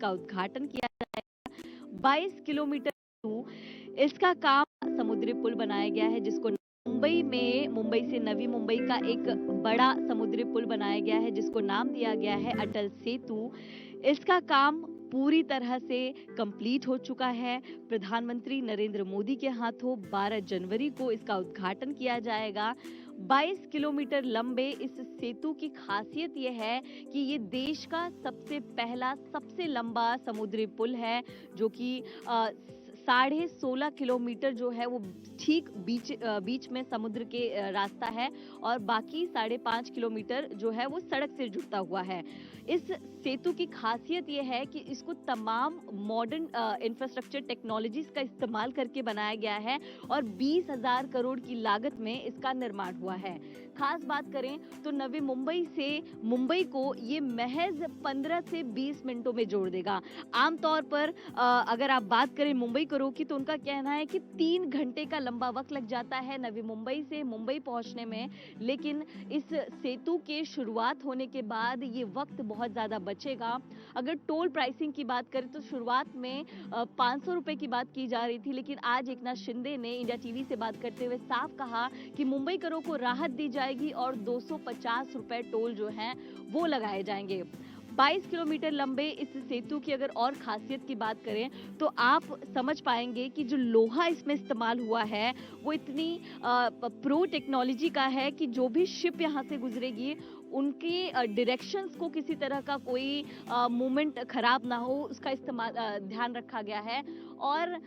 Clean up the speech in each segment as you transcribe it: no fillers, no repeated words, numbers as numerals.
इसका उद्घाटन किया जाएगा। 22 किलोमीटर इसका काम समुद्री पुल बनाया गया है, जिसको मुंबई से नवी मुंबई का एक बड़ा समुद्री पुल बनाया गया है, जिसको नाम दिया गया है अटल सेतु। इसका काम पूरी तरह से कंप्लीट हो चुका है। प्रधानमंत्री नरेंद्र मोदी के हाथों 12 जनवरी को इसका उद्घाटन किया जाएगा। 22 किलोमीटर लंबे इस सेतु की खासियत यह है कि ये देश का सबसे पहला सबसे लंबा समुद्री पुल है, जो कि 16.5 किलोमीटर जो है वो ठीक बीच में समुद्र के रास्ता है, और बाकी 5.5 किलोमीटर जो है वो सड़क से जुड़ता हुआ है। इस सेतु की खासियत यह है कि इसको तमाम मॉडर्न इंफ्रास्ट्रक्चर टेक्नोलॉजीज का इस्तेमाल करके बनाया गया है, और 20,000 करोड़ की लागत में इसका निर्माण हुआ है। खास बात करें तो नवी मुंबई से मुंबई को ये महज 15 से 20 मिनटों में जोड़ देगा। आमतौर पर अगर आप बात करें मुंबई करो की, तो उनका कहना है कि 3 घंटे का लंबा वक्त लग जाता है नवी मुंबई से मुंबई पहुंचने में, लेकिन इस सेतु के शुरुआत होने के बाद ये वक्त बहुत ज्यादा बचेगा। अगर टोल प्राइसिंग की बात करें तो शुरुआत में 500 रुपए की बात की जा रही थी, लेकिन आज एकनाथ शिंदे ने इंडिया टीवी से बात करते हुए साफ कहा कि मुंबई करो को राहत दी जाएगी और 250 रुपए टोल जो है वो लगाए जाएंगे। 22 किलोमीटर लंबे इस सेतु की अगर और खासियत की बात करें तो आप समझ पाएंगे कि जो लोहा इसमें इस्तेमाल हुआ है वो इतनी प्रो टेक्नोलॉजी का है कि जो भी शिप यहाँ से गुजरेगी उनके डायरेक्शंस को किसी तरह का कोई मूवमेंट खराब ना हो, उसका इस्तेमाल ध्यान रखा गया है। और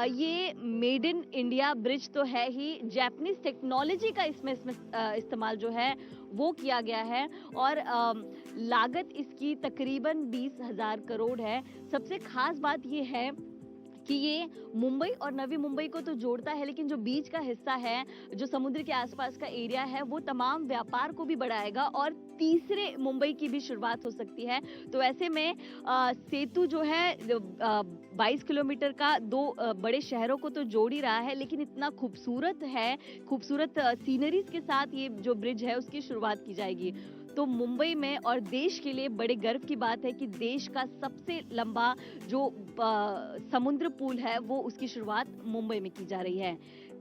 ये मेड इन इंडिया ब्रिज तो है ही, जापानीज टेक्नोलॉजी का इसमें इस्तेमाल जो है वो किया गया है, और लागत इसकी तकरीबन 20,000 करोड़ है। सबसे खास बात ये है कि ये मुंबई और नवी मुंबई को तो जोड़ता है, लेकिन जो बीच का हिस्सा है, जो समुद्र के आसपास का एरिया है, वो तमाम व्यापार को भी बढ़ाएगा और तीसरे मुंबई की भी शुरुआत हो सकती है। तो ऐसे में सेतु जो है 22 किलोमीटर का दो बड़े शहरों को तो जोड़ ही रहा है, लेकिन इतना खूबसूरत है, खूबसूरत सीनरीज के साथ ये जो ब्रिज है उसकी शुरुआत की जाएगी। तो मुंबई में और देश के लिए बड़े गर्व की बात है कि देश का सबसे लंबा जो समुद्र पुल है वो उसकी शुरुआत मुंबई में की जा रही है।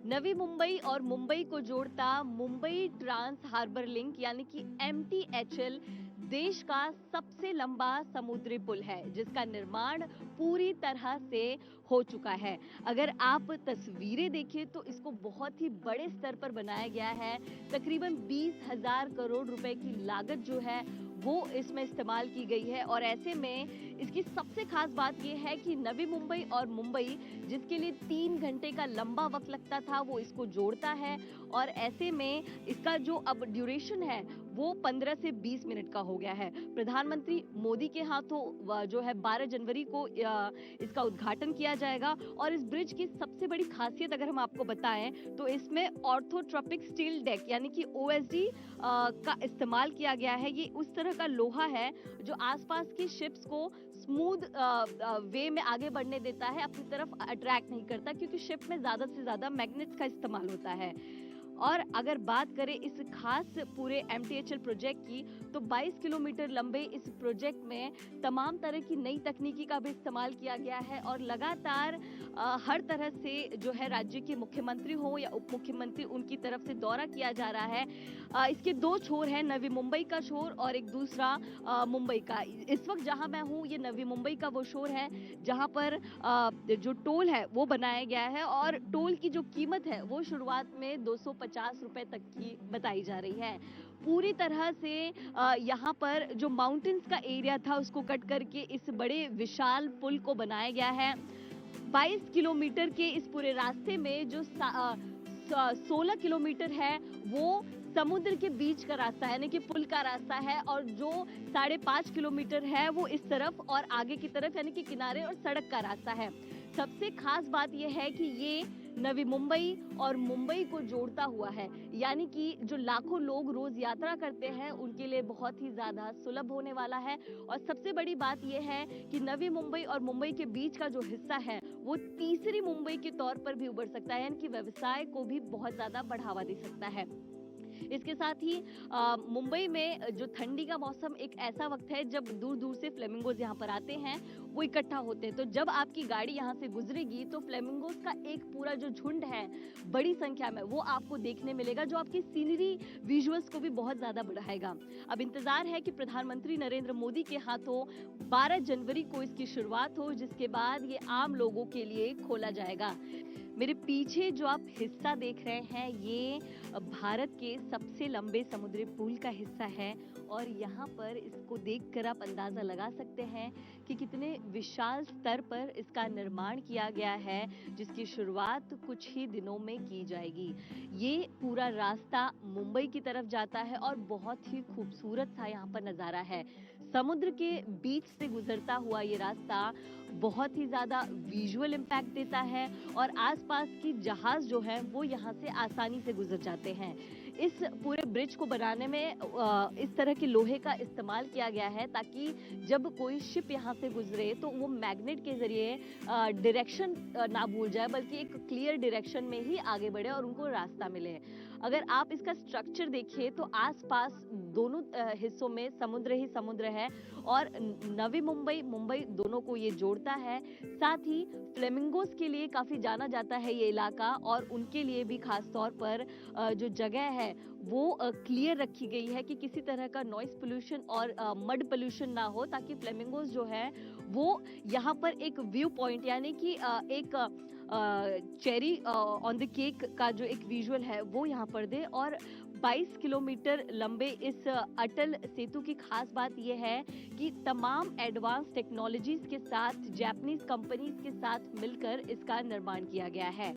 नवी मुंबई और मुंबई को जोड़ता मुंबई ट्रांस हार्बर लिंक यानी कि MTHL देश का सबसे लंबा समुद्री पुल है, जिसका निर्माण पूरी तरह से हो चुका है। अगर आप तस्वीरें देखें तो इसको बहुत ही बड़े स्तर पर बनाया गया है। तकरीबन 20,000 करोड़ रुपए की लागत जो है वो इसमें इस्तेमाल की गई है, और ऐसे में इसकी सबसे खास बात यह है कि नवी मुंबई और मुंबई जिसके लिए 3 घंटे का लंबा वक्त लगता था वो इसको जोड़ता है, और ऐसे में इसका जो अब ड्यूरेशन है वो 15 से 20 मिनट का हो गया है। प्रधानमंत्री मोदी के हाथों जो है 12 जनवरी को इसका उद्घाटन किया जाएगा, और इस ब्रिज की सबसे बड़ी खासियत अगर हम आपको बताएं तो इसमें ऑर्थोट्रोपिक स्टील डेक यानी कि OSD का इस्तेमाल किया गया है। ये उस तरह का लोहा है जो आसपास की शिप्स को स्मूथ वे में आगे बढ़ने देता है, अपनी तरफ अट्रैक्ट नहीं करता, क्योंकि शिप में ज्यादा से ज्यादा मैग्नेट्स का इस्तेमाल होता है। और अगर बात करें इस खास पूरे MTHL प्रोजेक्ट की, तो 22 किलोमीटर लंबे इस प्रोजेक्ट में तमाम तरह की नई तकनीकी का भी इस्तेमाल किया गया है, और लगातार हर तरह से जो है राज्य के मुख्यमंत्री हो या उप मुख्यमंत्री उनकी तरफ से दौरा किया जा रहा है। इसके 2 छोर हैं, नवी मुंबई का छोर और एक दूसरा मुंबई का। इस वक्त जहां मैं हूं ये नवी मुंबई का वो छोर है जहां पर जो टोल है वो बनाया गया है, और टोल की जो कीमत है वो शुरुआत में 250 रुपए तक की बताई जा रही है। पूरी तरह से यहाँ पर जो माउंटेन्स का एरिया था उसको कट करके इस बड़े विशाल पुल को बनाया गया है। 22 किलोमीटर के इस पूरे रास्ते में जो 16 किलोमीटर है वो समुद्र के बीच का रास्ता है, यानी कि पुल का रास्ता है, और जो 5.5 किलोमीटर है वो इस तरफ और आगे की तरफ यानी कि किनारे और सड़क का रास्ता है। सबसे खास बात यह है कि ये नवी मुंबई और मुंबई को जोड़ता हुआ है, यानी कि जो लाखों लोग रोज यात्रा करते हैं उनके लिए बहुत ही ज्यादा सुलभ होने वाला है। और सबसे बड़ी बात यह है कि नवी मुंबई और मुंबई के बीच का जो हिस्सा है वो तीसरी मुंबई के तौर पर भी उभर सकता है, यानी कि व्यवसाय को भी बहुत ज्यादा बढ़ावा दे सकता है। इसके साथ ही मुंबई में जो ठंडी का मौसम एक ऐसा वक्त है जब दूर दूर से फ्लेमिंगोज यहाँ पर आते हैं, वो इकट्ठा होते हैं। तो जब आपकी गाड़ी यहाँ से गुजरेगी तो फ्लेमिंगोज का एक पूरा जो झुंड है बड़ी संख्या में, वो आपको देखने मिलेगा, जो आपकी सीनरी विजुअल्स को भी बहुत ज्यादा बढ़ाएगा। अब इंतजार है कि प्रधानमंत्री नरेंद्र मोदी के हाथों 12 जनवरी को इसकी शुरुआत हो, जिसके बाद ये आम लोगों के लिए खोला जाएगा। मेरे पीछे जो आप हिस्सा देख रहे हैं, ये भारत के सबसे लंबे समुद्री पुल का हिस्सा है और यहाँ पर इसको देखकर आप अंदाजा लगा सकते हैं कि कितने विशाल स्तर पर इसका निर्माण किया गया है, जिसकी शुरुआत कुछ ही दिनों में की जाएगी। ये पूरा रास्ता मुंबई की तरफ जाता है और बहुत ही खूबसूरत सा यहाँ पर नजारा है। समुद्र के बीच से गुजरता हुआ ये रास्ता बहुत ही ज्यादा विजुअल इम्पैक्ट देता है और आसपास की जहाज जो है वो यहाँ से आसानी से गुजर जाते हैं। इस पूरे ब्रिज को बनाने में इस तरह के लोहे का इस्तेमाल किया गया है ताकि जब कोई शिप यहाँ से गुजरे तो वो मैग्नेट के जरिए डायरेक्शन ना भूल जाए, बल्कि एक क्लियर डायरेक्शन में ही आगे बढ़े और उनको रास्ता मिले। अगर आप इसका स्ट्रक्चर देखिए तो आसपास दोनों हिस्सों में समुद्र ही समुद्र है और नवी मुंबई, मुंबई दोनों को ये जोड़ता है। साथ ही फ्लेमिंगोज के लिए काफी जाना जाता है ये इलाका और उनके लिए भी खास तौर पर जो जगह है वो क्लियर रखी गई है कि किसी तरह का नॉइस पोल्यूशन और मड पोल्यूशन ना हो, ताकि फ्लेमिंगोज जो है वो यहाँ पर एक व्यू पॉइंट यानी कि एक चेरी ऑन द केक का जो एक विजुअल है वो यहाँ पर दे। और 22 किलोमीटर लंबे इस अटल सेतु की खास बात यह है कि तमाम एडवांस टेक्नोलॉजीज के साथ जापानीज कंपनीज के साथ मिलकर इसका निर्माण किया गया है।